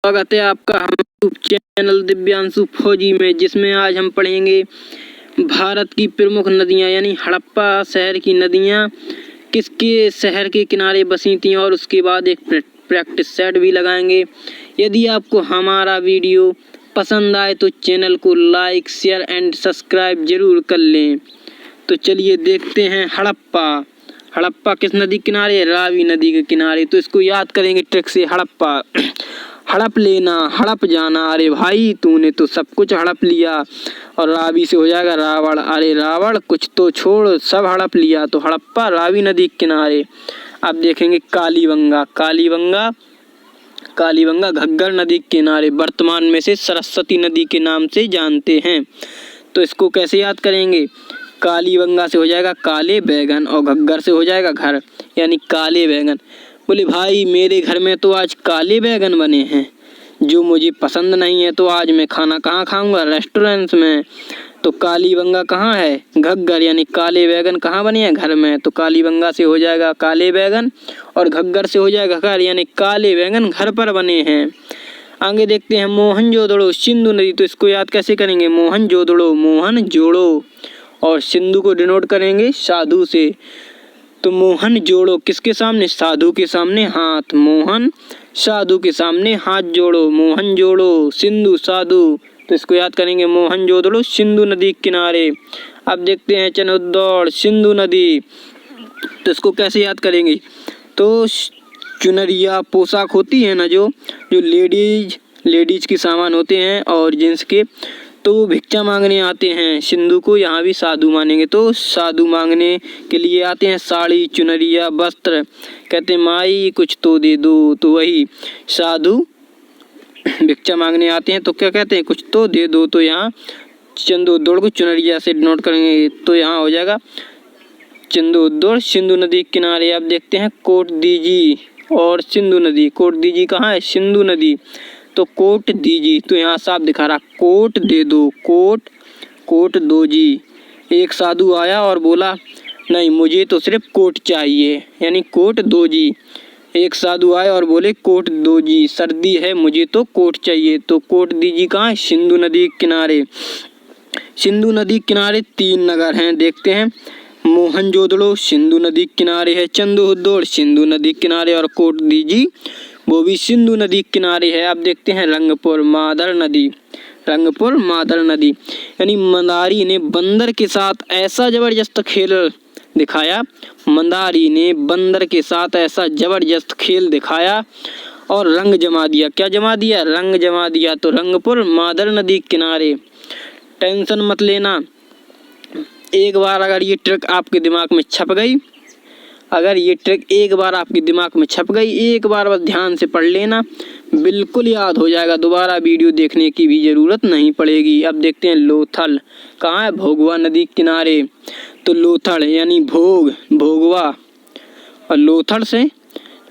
स्वागत है आपका हम यूट्यूब चैनल दिव्यांशु फौजी में, जिसमें आज हम पढ़ेंगे भारत की प्रमुख नदियां यानी हड़प्पा शहर की नदियां किसके शहर के किनारे बसी थीं और उसके बाद एक प्रैक्टिस सेट भी लगाएंगे। यदि आपको हमारा वीडियो पसंद आए तो चैनल को लाइक शेयर एंड सब्सक्राइब जरूर कर लें। तो चलिए देखते हैं हड़प्पा। हड़प्पा किस नदी के किनारे है? रावी नदी के किनारे। तो इसको याद करेंगे ट्रिक से। हड़प्पा, हड़प लेना, हड़प जाना। अरे भाई तूने तो सब कुछ हड़प लिया। और रावी से हो जाएगा रावण। अरे रावण कुछ तो छोड़, सब हड़प लिया। तो हड़प्पा रावी नदी के किनारे। अब देखेंगे कालीबंगा। कालीबंगा घग्गर नदी के किनारे, वर्तमान में से सरस्वती नदी के नाम से जानते हैं। तो इसको कैसे याद करेंगे? कालीबंगा से हो जाएगा काले बैगन और घग्गर से हो जाएगा घर, यानी काले बैगन। बोले भाई मेरे घर में तो आज काले बैगन बने हैं, जो मुझे पसंद नहीं है, तो आज मैं खाना कहाँ खाऊंगा? रेस्टोरेंट में। तो कालीबंगा कहाँ है? घग्गर, यानी काले बैगन कहाँ बने हैं? घर में। तो कालीबंगा से हो जाएगा काले बैगन और घग्गर से हो जाएगा घर, यानी काले बैगन घर पर बने हैं। आगे देखते हैं मोहनजोदड़ो सिंधु नदी। तो इसको याद कैसे करेंगे? मोहनजोड़ो और सिंधु को डिनोट करेंगे साधु से। तो मोहन जोड़ो किसके सामने? साधु के सामने हाथ। मोहन साधु के सामने हाथ जोड़ो, मोहन जोड़ो सिंधु साधु। तो इसको याद करेंगे मोहनजोदड़ो सिंधु नदी के किनारे। अब देखते हैं चनौदौड़ सिंधु नदी। तो इसको कैसे याद करेंगे? तो चुनरिया पोशाक होती है ना, जो लेडीज के सामान होते हैं और जेंट्स के, तो वो भिक्षा मांगने आते हैं सिंधु को। यहाँ भी साधु मानेंगे, तो साधु मांगने के लिए आते हैं। साड़ी चुनरिया वस्त्र, कहते हैं माई कुछ तो दे दो। तो वही साधु भिक्षा मांगने आते हैं, तो क्या कहते हैं? कुछ तो दे दो। तो यहाँ चंदोदौड़ को चुनरिया से नोट करेंगे, तो यहाँ हो जाएगा चंदोदौड़ सिंधु नदी के किनारे। अब देखते हैं कोटदीजी और सिंधु नदी। कोटदीजी कहाँ है? सिंधु नदी। तो कोट दीजी, तो यहाँ साफ दिखा रहा कोट दे दो, कोट दो जी। एक साधु आया और बोला नहीं मुझे तो सिर्फ कोट चाहिए, यानी कोट दो जी। एक साधु आए और बोले कोट दो जी, सर्दी है मुझे तो कोट चाहिए। तो कोट दीजी कहाँ है? सिंधु नदी के किनारे। सिंधु नदी के किनारे 3 नगर हैं, देखते हैं। मोहनजोदड़ो सिंधु नदी के किनारे है, चंदोदौड़ सिंधु नदी के किनारे और कोट दीजी वो भी सिंधु नदी के किनारे है। अब देखते हैं रंगपुर मादर नदी। यानी मंदारी ने बंदर के साथ ऐसा जबरदस्त खेल दिखाया। मंदारी ने बंदर के साथ ऐसा जबरदस्त खेल दिखाया और रंग जमा दिया। क्या जमा दिया? रंग जमा दिया। तो रंगपुर मादर नदी के किनारे। टेंशन मत लेना, एक बार अगर ये ट्रिक आपके दिमाग में छप गई, एक बार बस ध्यान से पढ़ लेना, बिल्कुल याद हो जाएगा। दोबारा वीडियो देखने की भी जरूरत नहीं पड़ेगी। अब देखते हैं लोथल कहाँ है? भोगवा नदी के किनारे। तो लोथल यानी भोगवा और लोथल से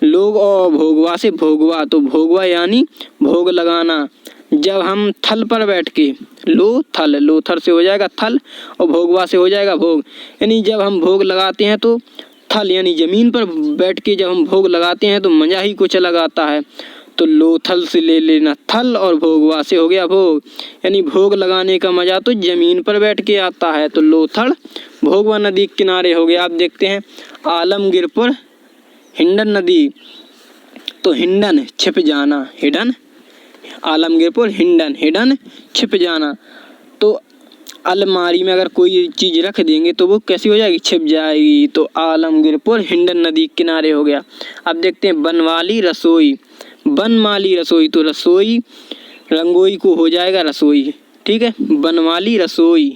लोग और भोगवा से भोगवा। तो भोगवा यानी भोग लगाना। जब हम थल पर बैठ के लोथल से हो जाएगा थल और भोगवा से हो जाएगा भोग, यानी जब हम भोग लगाते हैं तो थल यानी जमीन पर बैठ के जब हम भोग लगाते हैं तो मजा ही कुछ अलग आता है। तो लोथल से ले लेना थल और भोगवा से हो गया भोग, यानी भोग लगाने का मजा तो जमीन पर बैठ के आता है। तो लोथल भोगवा नदी के किनारे हो गया। आप देखते हैं आलमगीरपुर हिंडन नदी। तो हिंडन छिप जाना, हिडन। आलमगीरपुर हिंडन छिप जाना। तो अलमारी में अगर कोई चीज रख देंगे तो वो कैसी हो जाएगी? छिप जाएगी। तो आलमगीरपुर हिंडन नदी के किनारे हो गया। अब देखते हैं बनमाली रसोई। तो रसोई रंगोई को हो जाएगा रसोई, ठीक है। बनमाली रसोई,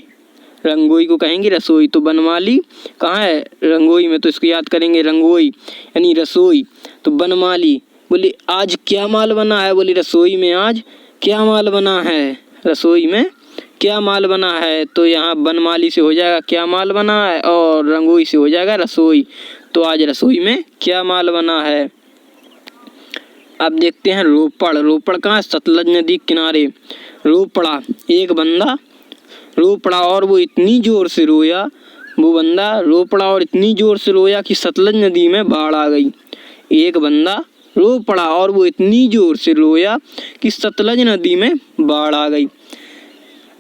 रंगोई को कहेंगे रसोई। तो बनमाली कहाँ है? रंगोई में। तो इसको याद करेंगे रंगोई यानी रसोई। तो बनमाली, बोले आज क्या माल बना है? बोले रसोई में आज क्या माल बना है? रसोई में क्या माल बना है? तो यहाँ बनमाली से हो जाएगा क्या माल बना है और रंगोई से हो जाएगा रसोई। तो आज रसोई में क्या माल बना है। अब देखते हैं रोपड़ कहाँ है? सतलज नदी के किनारे। रोपड़ा, एक बंदा रोपड़ा और वो इतनी जोर से रोया, वो बंदा रोपड़ा और इतनी जोर से रोया कि सतलज नदी में बाढ़ आ गई। एक बंदा रो पड़ा और वो इतनी जोर से रोया कि सतलज नदी में बाढ़ आ गई।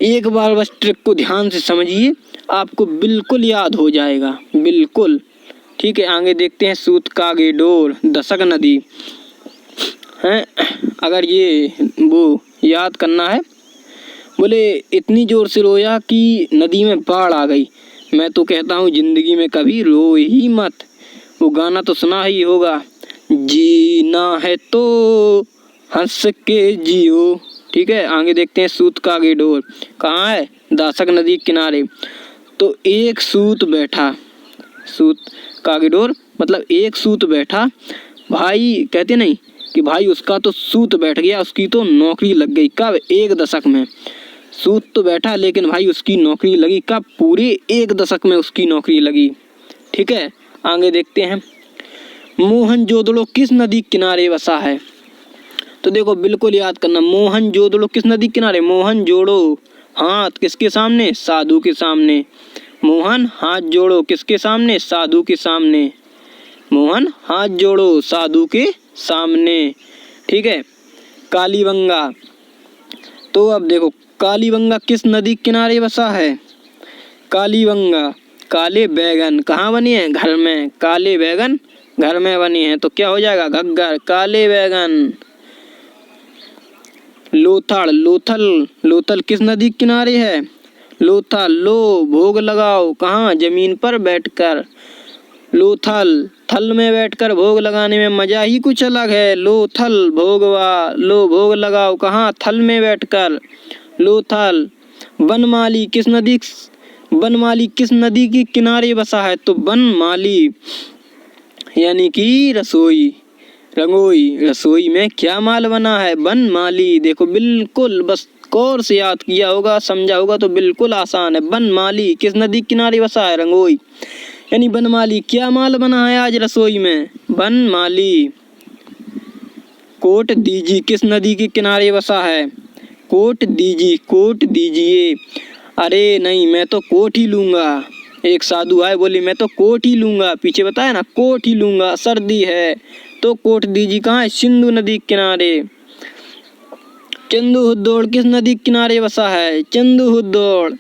एक बार बस ट्रिक को ध्यान से समझिए, आपको बिल्कुल याद हो जाएगा, बिल्कुल। ठीक है, आगे देखते हैं सूत कागे डोर दशक नदी हैं। अगर ये वो याद करना है, बोले इतनी जोर से रोया कि नदी में बाढ़ आ गई। मैं तो कहता हूँ जिंदगी में कभी रो ही मत। वो गाना तो सुना ही होगा, जीना है तो हंस के जियो। ठीक है, आगे देखते हैं सूत कागे डोर कहाँ है, दासक नदी किनारे। तो एक सूत बैठा, सूत कागे डोर मतलब एक सूत बैठा, भाई कहते नहीं कि भाई उसका तो सूत बैठ गया, उसकी तो नौकरी लग गई। कब? एक दशक में। सूत तो बैठा लेकिन भाई उसकी नौकरी लगी कब? पूरे एक दशक में उसकी नौकरी लगी। ठीक है, आगे देखते हैं मोहनजोदड़ो किस नदी किनारे बसा है। तो देखो बिल्कुल याद करना, मोहनजोदड़ो किस नदी किनारे। मोहन जोड़ो हाथ किसके सामने? साधु के सामने। मोहन हाथ जोड़ो किसके सामने? साधु के सामने। मोहन हाथ जोड़ो साधु के सामने। ठीक है, कालीबंगा। तो अब देखो कालीबंगा किस नदी किनारे बसा है। कालीबंगा काले बैगन कहाँ बने हैं? घर में। काले बैगन घर में बने हैं, तो क्या हो जाएगा? घग्गर। काले बैगन। लोथल लोथल लोथल किस नदी किनारे है? लोथल लो भोग लगाओ कहाँ? जमीन पर बैठकर। लोथल थल में बैठकर भोग लगाने में मजा ही कुछ अलग है। लोथल भोगवा, लो भोग लगाओ कहाँ? थल में बैठकर। लोथल। बनमाली किस नदी, बनमाली किस नदी के किनारे बसा है? तो बनमाली यानी कि रसोई, रंगोई। रसोई में क्या माल बना है? बनमाली। देखो बिल्कुल बस गौर से याद किया होगा, समझा होगा तो बिल्कुल आसान है। बनमाली किस नदी किनारे बसा है? रंगोई। यानी बनमाली क्या माल बना है आज रसोई में? बनमाली। कोट दीजी किस नदी के किनारे बसा है? कोट दीजी, कोट दीजिए। अरे नहीं, मैं तो कोट ही लूंगा। एक साधु आए, बोली मैं तो कोट ही लूंगा। पीछे बताया ना, कोट ही लूंगा, सर्दी है। तो कोट दीजिए कहाँ है? सिंधु नदी किनारे। चंदू हुद्दोड़ किस नदी किनारे बसा है? चंदू हुद्दोड़।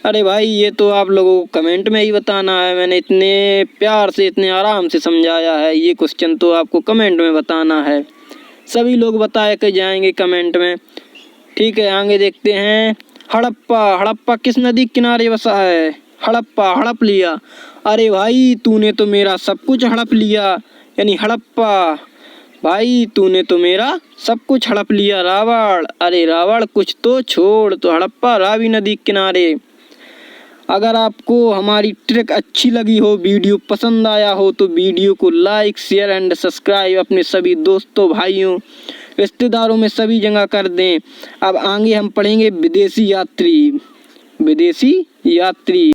अरे भाई ये तो आप लोगों को कमेंट में ही बताना है, मैंने इतने प्यार से इतने आराम से समझाया है, ये क्वेश्चन तो आपको कमेंट में बताना है। सभी लोग बताए के जाएंगे कमेंट में। ठीक है, आगे देखते हैं हड़प्पा। हड़प्पा किस नदी किनारे बसा है? हड़प्पा हड़प लिया। अरे भाई तूने तो मेरा सब कुछ हड़प लिया, यानी हड़प्पा। भाई तूने तो मेरा सब कुछ हड़प लिया रावण। अरे रावण कुछ तो छोड़। तो हड़प्पा रावी नदी किनारे। अगर आपको हमारी ट्रिक अच्छी लगी हो, वीडियो पसंद आया हो, तो वीडियो को लाइक शेयर एंड सब्सक्राइब अपने सभी दोस्तों भाइयों रिश्तेदारों में सभी जगह कर दें। अब आगे हम पढ़ेंगे विदेशी यात्री। विदेशी यात्री।